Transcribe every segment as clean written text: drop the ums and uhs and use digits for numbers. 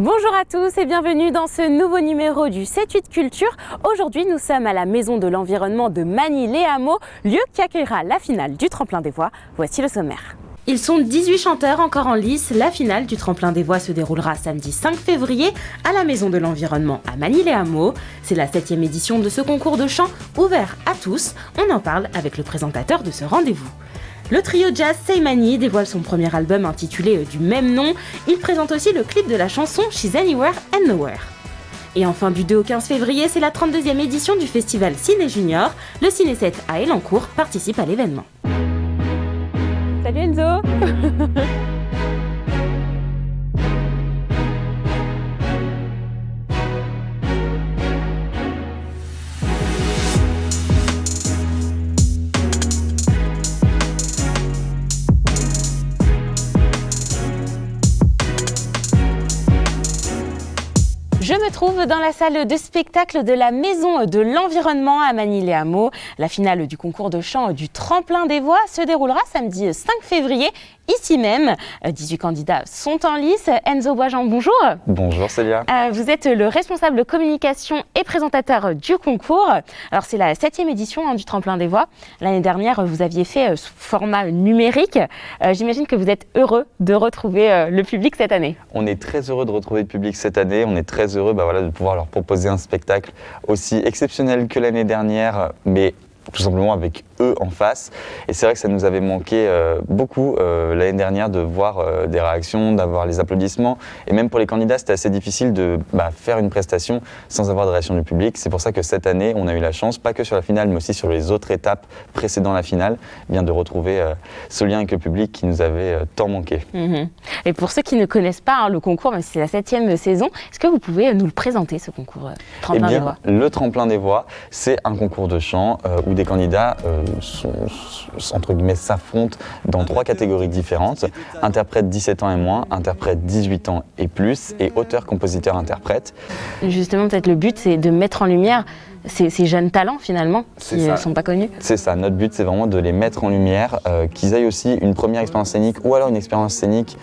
Bonjour à tous et bienvenue dans ce nouveau numéro du 7-8 Culture. Aujourd'hui, nous sommes à la Maison de l'Environnement de Magny-les-Hameaux, lieu qui accueillera la finale du Tremplin des Voix. Voici le sommaire. Ils sont 18 chanteurs encore en lice. La finale du Tremplin des Voix se déroulera samedi 5 février à la Maison de l'Environnement à Magny-les-Hameaux. C'est la 7e édition de ce concours de chant ouvert à tous. On en parle avec le présentateur de ce rendez-vous. Le trio jazz Seymani dévoile son premier album intitulé du même nom. Il présente aussi le clip de la chanson She's Anywhere and Nowhere. Et enfin, du 2 au 15 février, c'est la 32e édition du festival Ciné Junior. Le Ciné 7 à Elancourt participe à l'événement. Salut Enzo. Je me trouve dans la salle de spectacle de la Maison de l'Environnement à Magny-les-Hameaux. La finale du concours de chant du Tremplin des Voix se déroulera samedi 5 février, ici même. 18 candidats sont en lice. Enzo Boisjean, bonjour. Bonjour Célia. Vous êtes le responsable communication et présentateur du concours. Alors c'est la 7e édition du Tremplin des Voix. L'année dernière, vous aviez fait sous format numérique. J'imagine que vous êtes heureux de retrouver le public cette année. On est très heureux de retrouver le public cette année. On est très heureux de pouvoir leur proposer un spectacle aussi exceptionnel que l'année dernière, mais tout simplement avec eux en face. Et c'est vrai que ça nous avait manqué beaucoup l'année dernière de voir des réactions, d'avoir les applaudissements. Et même pour les candidats, c'était assez difficile de faire une prestation sans avoir de réaction du public. C'est pour ça que cette année, on a eu la chance, pas que sur la finale, mais aussi sur les autres étapes précédant la finale, bien de retrouver ce lien avec le public qui nous avait tant manqué. Et pour ceux qui ne connaissent pas le concours, même si c'est la 7e saison, est-ce que vous pouvez nous le présenter, ce concours Tremplin des Voix ? Le Tremplin des Voix, c'est un concours de chant où des candidats entre guillemets s'affrontent dans 3 catégories différentes: interprète 17 ans et moins, interprète 18 ans et plus, et auteur, compositeur, interprète. Justement, peut-être le but, c'est de mettre en lumière ces jeunes talents finalement qui ne sont pas connus. C'est ça, notre but c'est vraiment de les mettre en lumière, qu'ils aient aussi une première expérience scénique ou alors une expérience scénique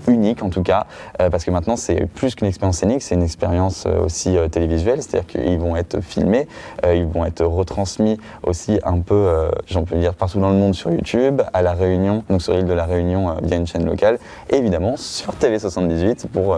unique en tout cas, parce que maintenant c'est plus qu'une expérience scénique, c'est une expérience aussi télévisuelle, c'est-à-dire qu'ils vont être filmés, ils vont être retransmis aussi un peu, j'en peux dire, partout dans le monde sur YouTube, à La Réunion, donc sur l'île de La Réunion via une chaîne locale, et évidemment sur TV78 pour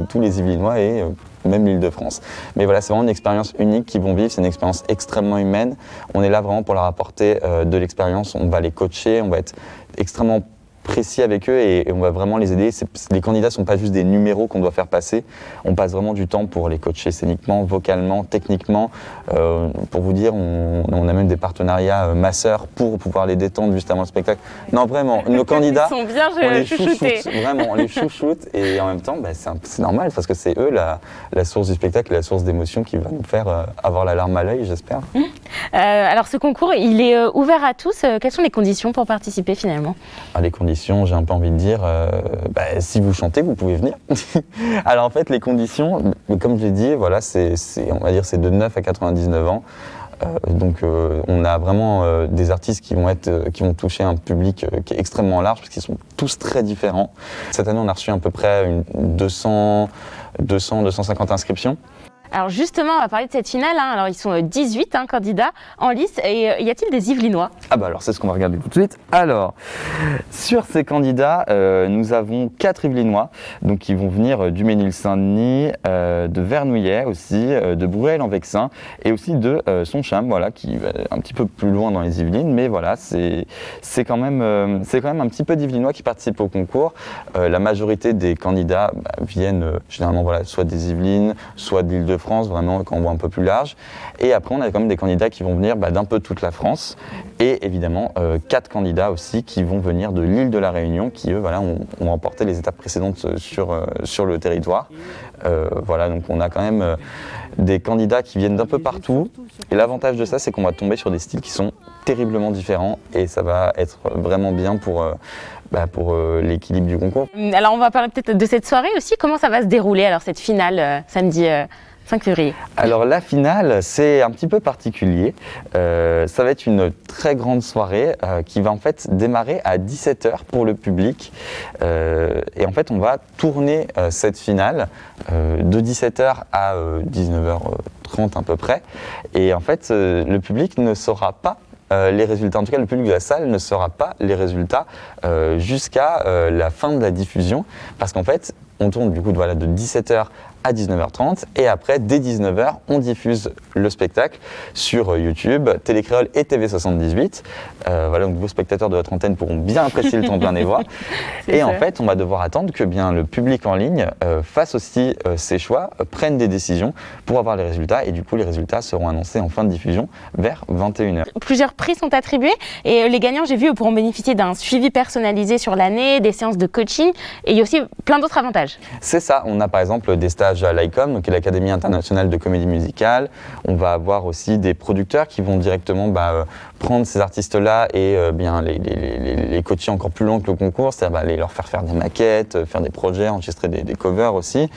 tous les Yvelinois et même l'Île-de-France. Mais voilà, c'est vraiment une expérience unique qu'ils vont vivre, c'est une expérience extrêmement humaine. On est là vraiment pour leur apporter de l'expérience, on va les coacher, on va être extrêmement précis avec eux et on va vraiment les aider. Les candidats ne sont pas juste des numéros qu'on doit faire passer, on passe vraiment du temps pour les coacher scéniquement, vocalement, techniquement. Pour vous dire, on a même des partenariats masseurs pour pouvoir les détendre juste avant le spectacle. Non, vraiment, nos candidats, Ils sont bien on les chouchoutés. chouchoute, vraiment, on les chouchoute et en même temps, c'est normal parce que c'est eux la source du spectacle et la source d'émotion qui va nous faire avoir la larme à l'œil, j'espère. Alors ce concours, il est ouvert à tous. Quelles sont les conditions pour participer finalement ? Les conditions, j'ai un peu envie de dire, si vous chantez, vous pouvez venir. Alors en fait, les conditions, comme je l'ai dit, voilà, on va dire c'est de 9 à 99 ans. Donc on a vraiment des artistes qui vont toucher un public qui est extrêmement large parce qu'ils sont tous très différents. Cette année, on a reçu à peu près 250 inscriptions. Alors justement, on va parler de cette finale. Alors ils sont 18 candidats en lice. Et y a-t-il des Yvelinois ? Alors c'est ce qu'on va regarder tout de suite. Alors, sur ces candidats, nous avons 4 Yvelinois, donc qui vont venir du Ménil-Saint-Denis, de Vernouillet aussi, de Bruel-en-Vexin et aussi de Soncham, voilà, qui va un petit peu plus loin dans les Yvelines, mais voilà, c'est quand même un petit peu d'Yvelinois qui participent au concours. La majorité des candidats viennent généralement soit des Yvelines, soit de l'Île-de-France, vraiment quand on voit un peu plus large. Et après, on a quand même des candidats qui vont venir d'un peu toute la France. Et évidemment, 4 candidats aussi qui vont venir de l'île de la Réunion, qui eux, ont remporté les étapes précédentes sur le territoire. Donc on a quand même des candidats qui viennent d'un peu partout. Et l'avantage de ça, c'est qu'on va tomber sur des styles qui sont terriblement différents. Et ça va être vraiment bien pour l'équilibre du concours. Alors on va parler peut-être de cette soirée aussi. Comment ça va se dérouler alors cette finale samedi 5 février. Alors la finale, c'est un petit peu particulier. Ça va être une très grande soirée qui va en fait démarrer à 17h pour le public. Et en fait, on va tourner cette finale de 17h à 19h30 à peu près. Et en fait, le public ne saura pas les résultats, en tout cas le public de la salle ne saura pas les résultats jusqu'à la fin de la diffusion, parce qu'en fait on tourne du coup de 17h à 19h30 et après dès 19h on diffuse le spectacle sur YouTube, Télécréole et TV78. Voilà, donc vos spectateurs de votre antenne pourront bien apprécier le tremplin des voix. Et en fait on va devoir attendre que bien le public en ligne fasse aussi ses choix, prenne des décisions pour avoir les résultats, et du coup les résultats seront annoncés en fin de diffusion vers 21h. Plusieurs prix sont attribués et les gagnants, j'ai vu, pourront bénéficier d'un suivi personnalisé sur l'année, des séances de coaching, et il y a aussi plein d'autres avantages. C'est ça, on a par exemple des stages à l'ICOM, qui est l'Académie internationale de comédie musicale. On va avoir aussi des producteurs qui vont directement prendre ces artistes-là et les coacher encore plus loin que le concours, c'est-à-dire leur faire des maquettes, faire des projets, enregistrer des covers aussi,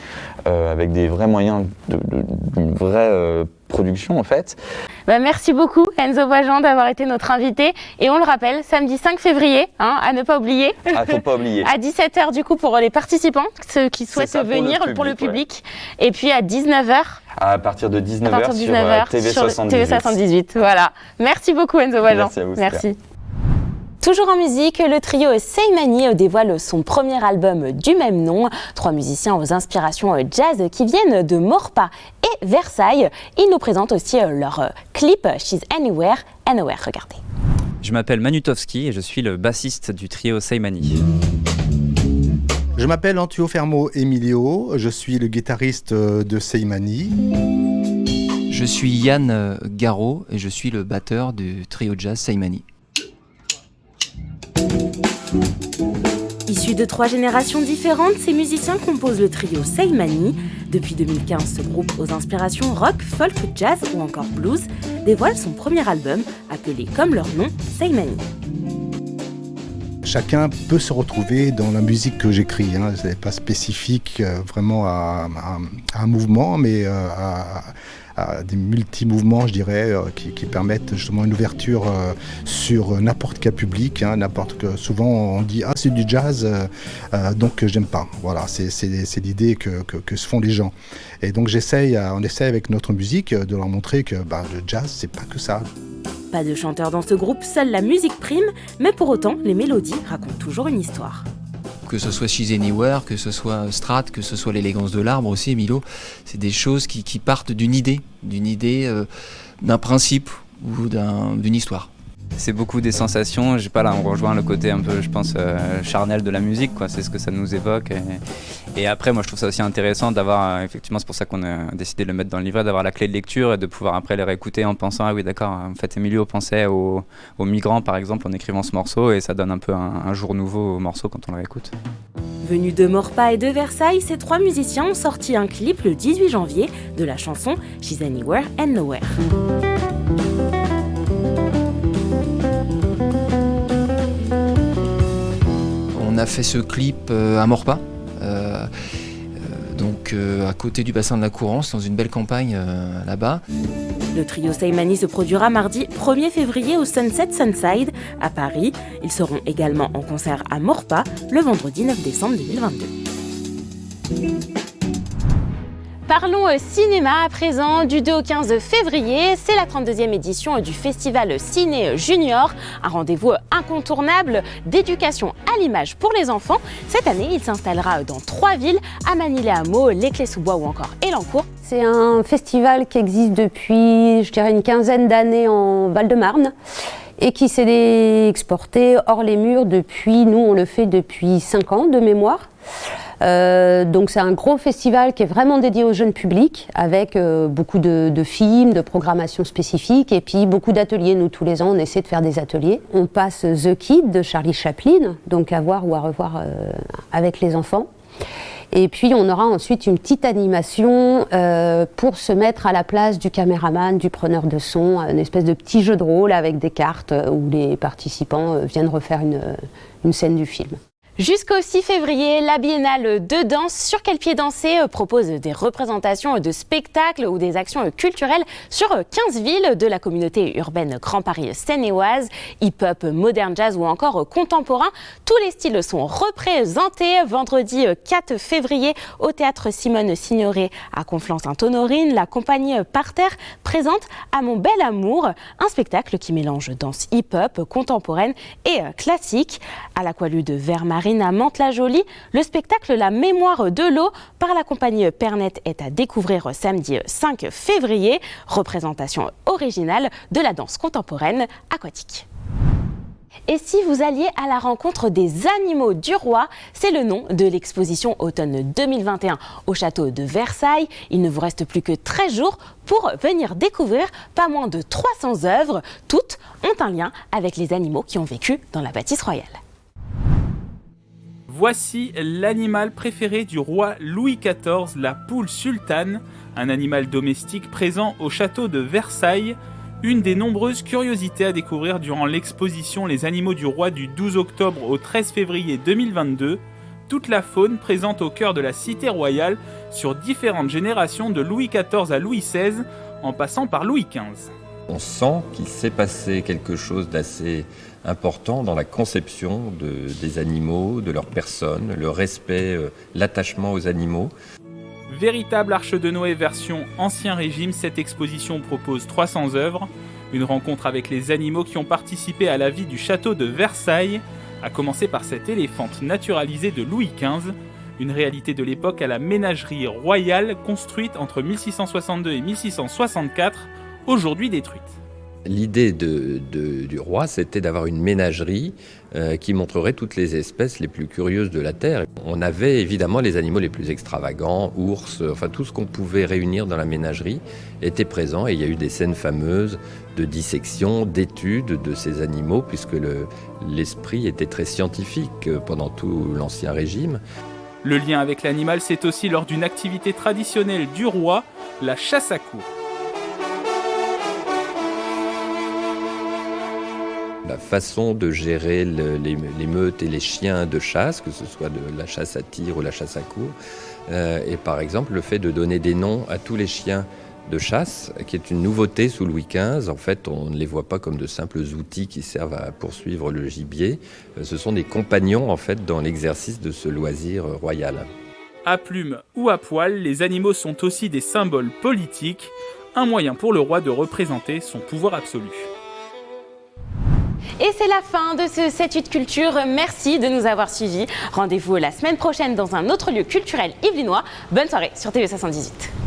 avec des vrais moyens d'une vraie production en fait. Merci beaucoup Enzo Boisjean d'avoir été notre invité, et on le rappelle, samedi 5 février, à ne pas oublier. Faut pas oublier. À 17h du coup pour les participants, ceux qui souhaitent venir pour le public. Ouais. Et puis à 19h. À partir de 19h, sur TV78. Voilà. Merci beaucoup Enzo Boisjean. Merci à vous. Merci. Toujours en musique, le trio Seimani dévoile son premier album du même nom. 3 musiciens aux inspirations jazz qui viennent de Maurepas et Versailles. Ils nous présentent aussi leur clip She's Anywhere and Nowhere. Regardez. Je m'appelle Manutowski et je suis le bassiste du trio Seimani. Je m'appelle Antuo Fermo Emilio, je suis le guitariste de Seimani. Je suis Yann Garot et je suis le batteur du trio jazz Seimani. Issus de 3 générations différentes, ces musiciens composent le trio Seimani. Depuis 2015, ce groupe aux inspirations rock, folk, jazz ou encore blues dévoile son premier album, appelé comme leur nom, Seimani. Chacun peut se retrouver dans la musique que j'écris. Ce n'est pas spécifique vraiment à un mouvement, mais à des multi-mouvements, je dirais, qui permettent justement une ouverture sur n'importe quel public. Souvent on dit « Ah, c'est du jazz, donc j'aime pas ». Voilà, c'est l'idée que se font les gens. Et donc on essaie avec notre musique de leur montrer que le jazz, c'est pas que ça. Pas de chanteur dans ce groupe, seule la musique prime, mais pour autant, les mélodies racontent toujours une histoire. Que ce soit She's Anywhere, que ce soit Strat, que ce soit l'élégance de l'arbre aussi, Milo, c'est des choses qui partent d'une idée, d'un principe ou d'une histoire. C'est beaucoup des sensations, on rejoint le côté un peu, je pense, charnel de la musique, quoi. C'est ce que ça nous évoque. Et après, moi je trouve ça aussi intéressant d'avoir, effectivement c'est pour ça qu'on a décidé de le mettre dans le livret, d'avoir la clé de lecture et de pouvoir après les réécouter en pensant, ah oui d'accord, en fait Emilio pensait aux migrants par exemple en écrivant ce morceau, et ça donne un peu un jour nouveau au morceau quand on le réécoute. Venus de Maurepas et de Versailles, ces 3 musiciens ont sorti un clip le 18 janvier de la chanson She's Anywhere and Nowhere. On a fait ce clip à Maurepas, à côté du bassin de la Courance, dans une belle campagne là-bas. Le trio Seimani se produira mardi 1er février au Sunset Sunside à Paris. Ils seront également en concert à Maurepas le vendredi 9 décembre 2022. Parlons cinéma à présent. Du 2 au 15 février, c'est la 32e édition du Festival Ciné Junior, un rendez-vous incontournable d'éducation à l'image pour les enfants. Cette année, il s'installera dans 3 villes, à Manille-les-Hameaux, Les Clés-sous-Bois ou encore Élancourt. C'est un festival qui existe depuis, je dirais, une quinzaine d'années en Val-de-Marne et qui s'est exporté hors les murs depuis, nous on le fait depuis 5 ans de mémoire. Donc c'est un gros festival qui est vraiment dédié au jeune public avec beaucoup de films, de programmation spécifique et puis beaucoup d'ateliers. Nous tous les ans on essaie de faire des ateliers. On passe The Kid de Charlie Chaplin, donc à voir ou à revoir avec les enfants. Et puis on aura ensuite une petite animation pour se mettre à la place du caméraman, du preneur de son, une espèce de petit jeu de rôle avec des cartes où les participants viennent refaire une scène du film. Jusqu'au 6 février, la Biennale de danse Sur quel pied danser propose des représentations de spectacles ou des actions culturelles sur 15 villes de la communauté urbaine Grand Paris Seine-et-Oise. Hip-hop, modern jazz ou encore contemporain, tous les styles sont représentés. Vendredi 4 février, au théâtre Simone Signoret à Conflans-Sainte-Honorine, la compagnie Parterre présente À mon bel amour, un spectacle qui mélange danse hip-hop, contemporaine et classique. À l'Aqualude de Vermarine à Mantes-la-Jolie, le spectacle La mémoire de l'eau par la compagnie Pernet est à découvrir samedi 5 février. Représentation originale de la danse contemporaine aquatique. Et si vous alliez à la rencontre des animaux du roi, c'est le nom de l'exposition automne 2021 au château de Versailles. Il ne vous reste plus que 13 jours pour venir découvrir pas moins de 300 œuvres. Toutes ont un lien avec les animaux qui ont vécu dans la bâtisse royale. Voici l'animal préféré du roi Louis XIV, la poule sultane, un animal domestique présent au château de Versailles, une des nombreuses curiosités à découvrir durant l'exposition Les animaux du roi du 12 octobre au 13 février 2022, toute la faune présente au cœur de la cité royale sur différentes générations de Louis XIV à Louis XVI, en passant par Louis XV. On sent qu'il s'est passé quelque chose d'assez important dans la conception des animaux, de leur personne, le respect, l'attachement aux animaux. Véritable arche de Noé version Ancien Régime, cette exposition propose 300 œuvres, une rencontre avec les animaux qui ont participé à la vie du château de Versailles, à commencer par cette éléphante naturalisée de Louis XV, une réalité de l'époque à la ménagerie royale construite entre 1662 et 1664, aujourd'hui détruite. L'idée du roi, c'était d'avoir une ménagerie qui montrerait toutes les espèces les plus curieuses de la Terre. On avait évidemment les animaux les plus extravagants, ours, enfin tout ce qu'on pouvait réunir dans la ménagerie était présent. Et il y a eu des scènes fameuses de dissection, d'études de ces animaux, puisque l'esprit était très scientifique pendant tout l'Ancien Régime. Le lien avec l'animal, c'est aussi lors d'une activité traditionnelle du roi, la chasse à courre. La façon de gérer les meutes et les chiens de chasse, que ce soit de la chasse à tir ou la chasse à courre, et par exemple le fait de donner des noms à tous les chiens de chasse, qui est une nouveauté sous Louis XV. En fait, on ne les voit pas comme de simples outils qui servent à poursuivre le gibier. Ce sont des compagnons en fait dans l'exercice de ce loisir royal. À plumes ou à poil, les animaux sont aussi des symboles politiques, un moyen pour le roi de représenter son pouvoir absolu. Et c'est la fin de ce 7-8 Culture. Merci de nous avoir suivis. Rendez-vous la semaine prochaine dans un autre lieu culturel yvelinois. Bonne soirée sur TV78.